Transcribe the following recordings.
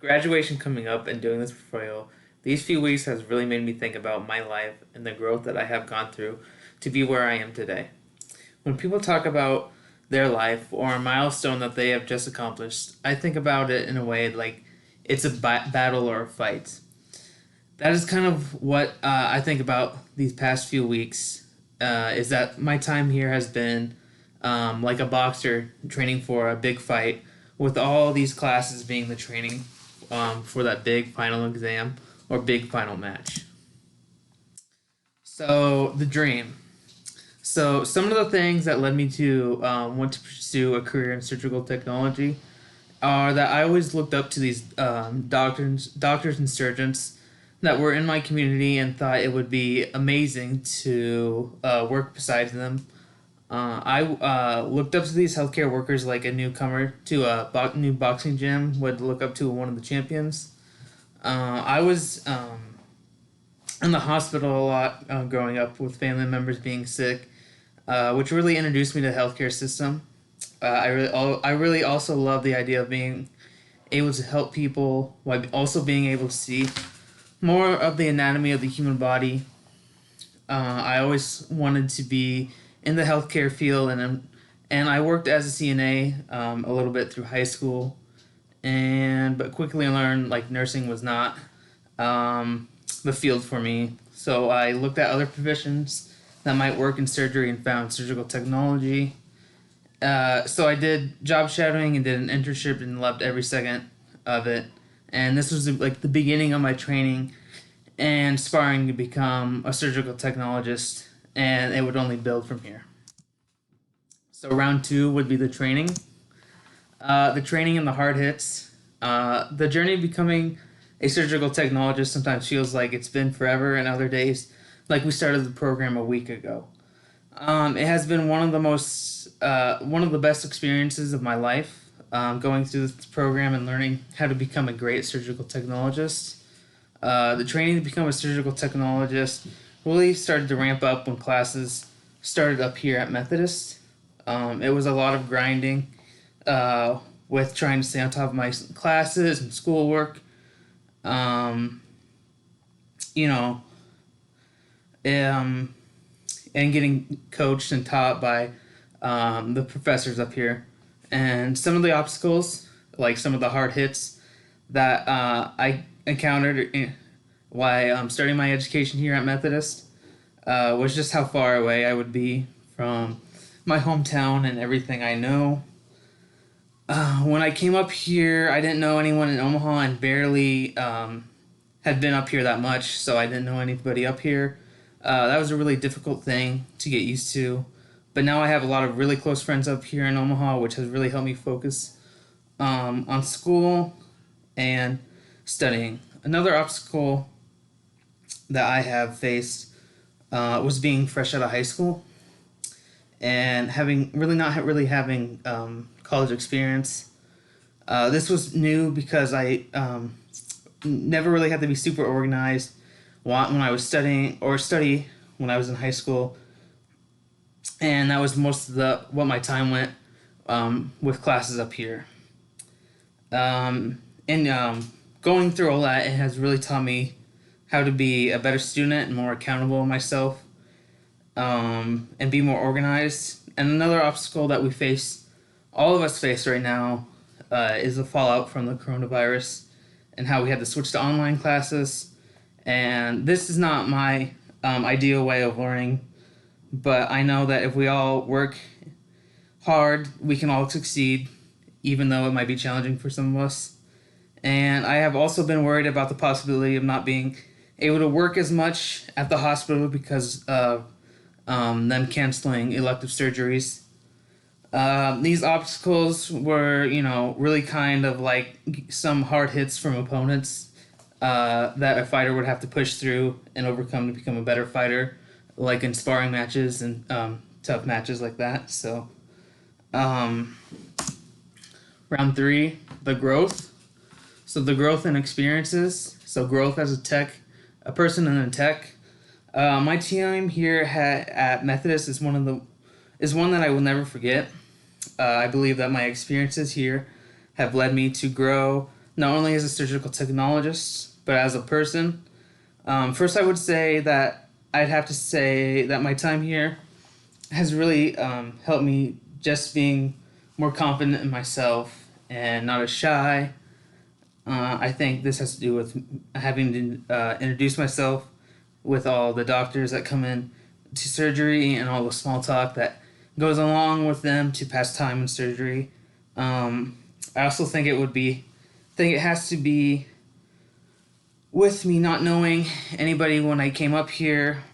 Graduation coming up and doing this portfolio, these few weeks has really made me think about my life and the growth that I have gone through to be where I am today. When people talk about their life or a milestone that they have just accomplished, I think about it in a way like it's a battle or a fight. That is kind of what I think about these past few weeks. Is that my time here has been like a boxer training for a big fight, with all these classes being the training for that big final exam or big final match. So the dream. So some of the things that led me to want to pursue a career in surgical technology are that I always looked up to these doctors and surgeons that were in my community and thought it would be amazing to work beside them. I looked up to these healthcare workers like a newcomer to a new boxing gym would look up to one of the champions. I was in the hospital a lot growing up with family members being sick, which really introduced me to the healthcare system. I really also love the idea of being able to help people while also being able to see more of the anatomy of the human body. I always wanted to be in the healthcare field, and I worked as a CNA a little bit through high school, and but quickly learned like nursing was not the field for me. So I looked at other professions that might work in surgery and found surgical technology. So I did job shadowing and did an internship and loved every second of it. And this was like the beginning of my training and sparring to become a surgical technologist, and it would only build from here. So round two would be the training. The training and the hard hits. The journey of becoming a surgical technologist sometimes feels like it's been forever, and other days, like we started the program a week ago. It has been one of the best experiences of my life, going through this program and learning how to become a great surgical technologist. The training to become a surgical technologist really started to ramp up when classes started up here at Methodist. It was a lot of grinding with trying to stay on top of my classes and schoolwork. Um, you know, um, and getting coached and taught by the professors up here. And some of the obstacles, like some of the hard hits that I encountered while starting my education here at Methodist, was just how far away I would be from my hometown and everything I know. When I came up here, I didn't know anyone in Omaha and barely had been up here that much, so I didn't know anybody up here. That was a really difficult thing to get used to. But now I have a lot of really close friends up here in Omaha, which has really helped me focus on school and studying. Another obstacle that I have faced was being fresh out of high school and having really not really having college experience. This was new because I never really had to be super organized when I was study when I was in high school, and that was most of the what my time went with classes up here. And going through all that, it has really taught me how to be a better student and more accountable of myself, and be more organized. And another obstacle that all of us face right now, is the fallout from the coronavirus and how we had to switch to online classes. And this is not my ideal way of learning, but I know that if we all work hard, we can all succeed, even though it might be challenging for some of us. And I have also been worried about the possibility of not being able to work as much at the hospital because of them canceling elective surgeries. These obstacles were, really kind of like some hard hits from opponents that a fighter would have to push through and overcome to become a better fighter, like in sparring matches and tough matches like that. So, um, round three, the growth. So the growth and experiences. So growth as a person in a tech. My time here at Methodist is one that I will never forget. I believe that my experiences here have led me to grow not only as a surgical technologist, but as a person. First, I would say that I'd have to say that my time here has really helped me just being more confident in myself and not as shy. I think this has to do with having to introduce myself with all the doctors that come in to surgery and all the small talk that goes along with them to pass time in surgery. I also think it has to be with me not knowing anybody when I came up here.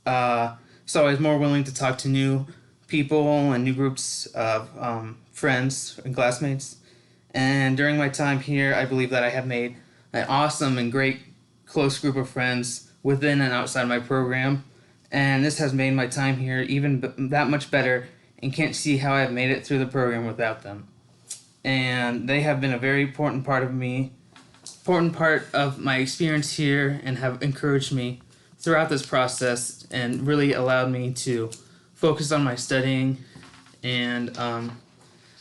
So I was more willing to talk to new people and new groups of friends and classmates. And during my time here, I believe that I have made an awesome and great close group of friends within and outside my program. And this has made my time here even that much better, and can't see how I've made it through the program without them. And they have been a very important part of my experience here, and have encouraged me throughout this process and really allowed me to focus on my studying and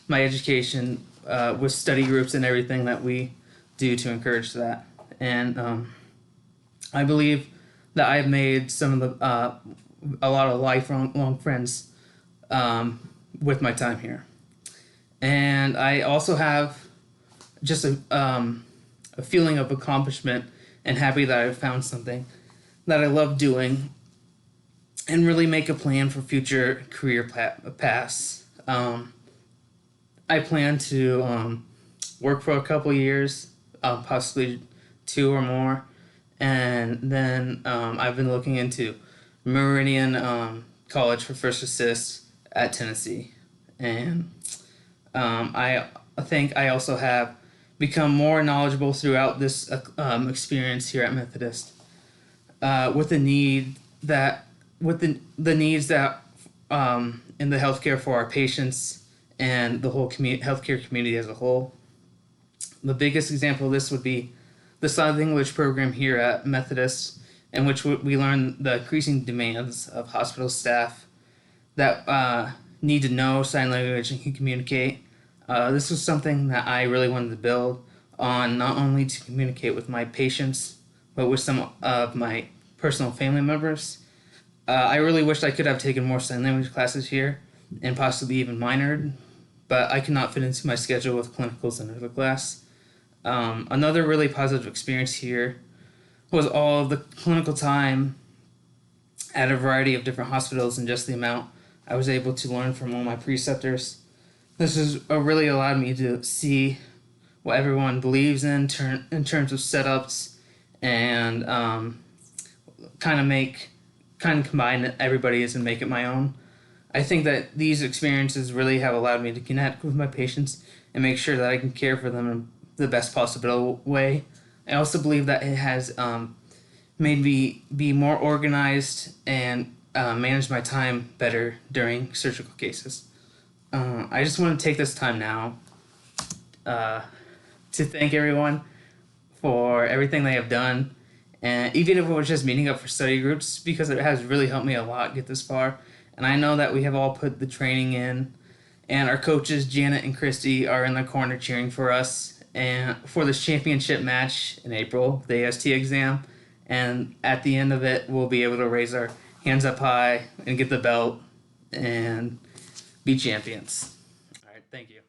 my education with study groups and everything that we do to encourage that. And I believe that I've made some of a lot of lifelong friends with my time here. And I also have just a feeling of accomplishment and happy that I've found something that I love doing, and really make a plan for future career paths. I plan to work for a couple years, possibly 2 or more, and then I've been looking into Meridian College for First Assist at Tennessee, and I think I also have become more knowledgeable throughout this experience here at Methodist, with the needs that in the healthcare for our patients and the whole healthcare community as a whole. The biggest example of this would be the sign language program here at Methodist, in which we learn the increasing demands of hospital staff that need to know sign language and can communicate. This was something that I really wanted to build on, not only to communicate with my patients, but with some of my personal family members. I really wished I could have taken more sign language classes here, and possibly even minored, but I could not fit into my schedule with clinicals and other class. Another really positive experience here was all of the clinical time at a variety of different hospitals, and just the amount I was able to learn from all my preceptors. This has really allowed me to see what everyone believes in terms of setups, and kind of combine everybody's and make it my own. I think that these experiences really have allowed me to connect with my patients and make sure that I can care for them in the best possible way. I also believe that it has made me be more organized and manage my time better during surgical cases. I just want to take this time now to thank everyone for everything they have done, and even if it was just meeting up for study groups, because it has really helped me a lot get this far. And I know that we have all put the training in, and our coaches Janet and Christy are in the corner cheering for us and for this championship match in April, the AST exam. And at the end of it, we'll be able to raise our hands up high and get the belt and be champions. All right, thank you.